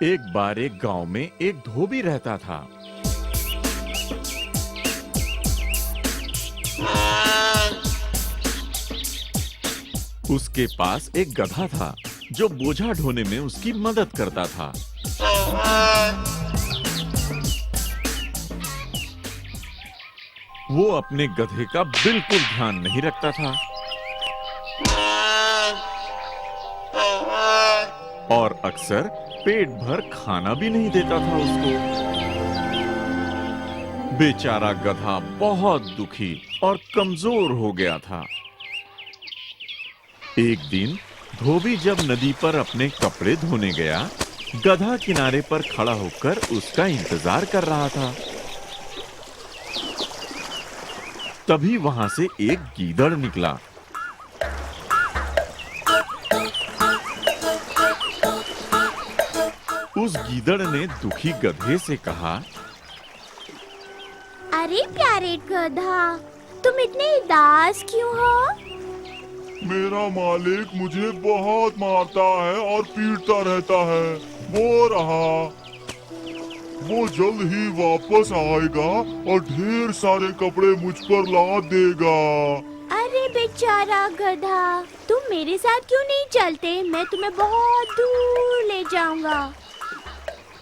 एक बार एक गांव में एक धोबी रहता था। उसके पास एक गधा था जो बोझा ढोने में उसकी मदद करता था। वो अपने गधे का बिल्कुल ध्यान नहीं रखता था और अक्सर पेट भर खाना भी नहीं देता था उसको। बेचारा गधा बहुत दुखी और कमजोर हो गया था। एक दिन धोबी जब नदी पर अपने कपड़े धोने गया, गधा किनारे पर खड़ा होकर उसका इंतजार कर रहा था। तभी वहां से एक गीदड़ निकला। उस गीदड़ ने दुखी गधे से कहा, अरे प्यारे गधा, तुम इतने उदास क्यों हो? मेरा मालिक मुझे बहुत मारता है और पीटता रहता है। वो जल्द ही वापस आएगा और ढेर सारे कपड़े मुझ पर लाद देगा। अरे बेचारा गधा, तुम मेरे साथ क्यों नहीं चलते? मैं तुम्हें बहुत दूर ले जाऊंगा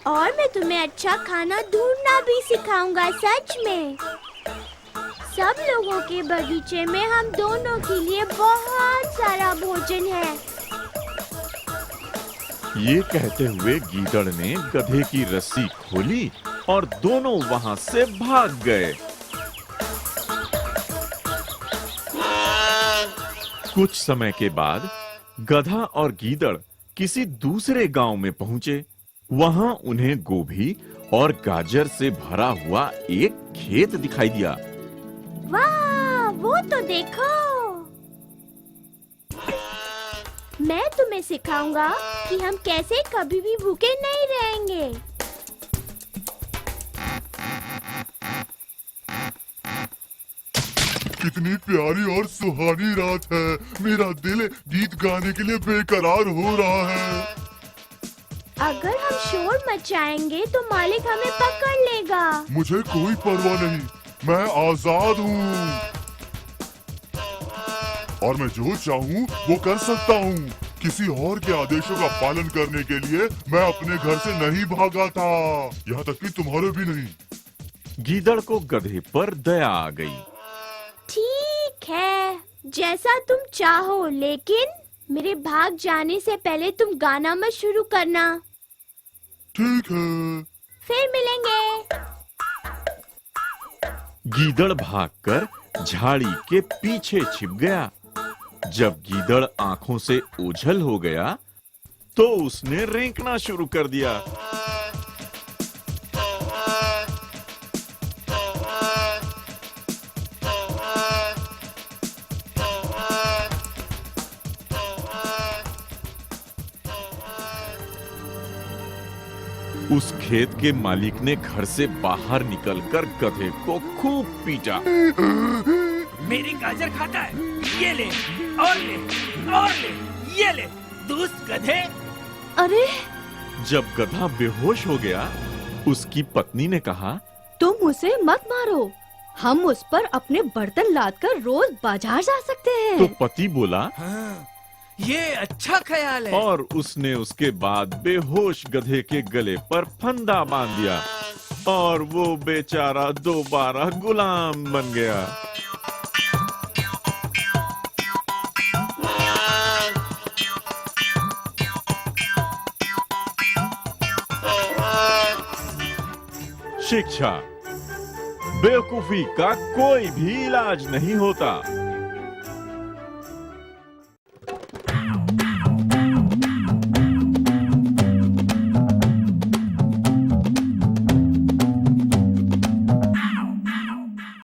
और मैं तुम्हें अच्छा खाना ढूंढना भी सिखाऊंगा। सच में सब लोगों के बगीचे में हम दोनों के लिए बहुत सारा भोजन है। ये कहते हुए गीदड़ ने गधे की रस्सी खोली और दोनों वहां से भाग गए। कुछ समय के बाद गधा और गीदड़ किसी दूसरे गांव में पहुंचे। वहां उन्हें गोभी और गाजर से भरा हुआ एक खेत दिखाई दिया। वाह, वो तो देखो। मैं तुम्हें सिखाऊंगा कि हम कैसे कभी भी भूखे नहीं रहेंगे। कितनी प्यारी और सुहानी रात है। मेरा दिल गीत गाने के लिए बेकरार हो रहा है। अगर हम शोर मचाएंगे तो मालिक हमें पकड़ लेगा। मुझे कोई परवाह नहीं, मैं आजाद हूँ और मैं जो चाहूँ वो कर सकता हूँ। किसी और के आदेशों का पालन करने के लिए मैं अपने घर से नहीं भागा था, यहाँ तक कि तुम्हारे भी नहीं। गीदड़ को गधे पर दया आ गई। ठीक है, जैसा तुम चाहो, लेकिन मेरे भाग जाने से पहले तुम गाना मत शुरू करना। ठीक है, फिर मिलेंगे। गीदड़ भागकर झाड़ी के पीछे छिप गया। जब गीदड़ आंखों से ओझल हो गया तो उसने रेंकना शुरू कर दिया। उस खेत के मालिक ने घर से बाहर निकलकर गधे को खूब पीटा। मेरी गाजर खाता है, ये ले और ले और ले, ये ले दुष्ट गधे। अरे जब गधा बेहोश हो गया, उसकी पत्नी ने कहा, तुम उसे मत मारो, हम उस पर अपने बर्तन लादकर रोज बाजार जा सकते हैं। तो पति बोला, हाँ, ये अच्छा ख्याल है। और उसने उसके बाद बेहोश गधे के गले पर फंदा बांध दिया और वो बेचारा दोबारा गुलाम बन गया। शिक्षा, बेवकूफी का कोई भी इलाज नहीं होता।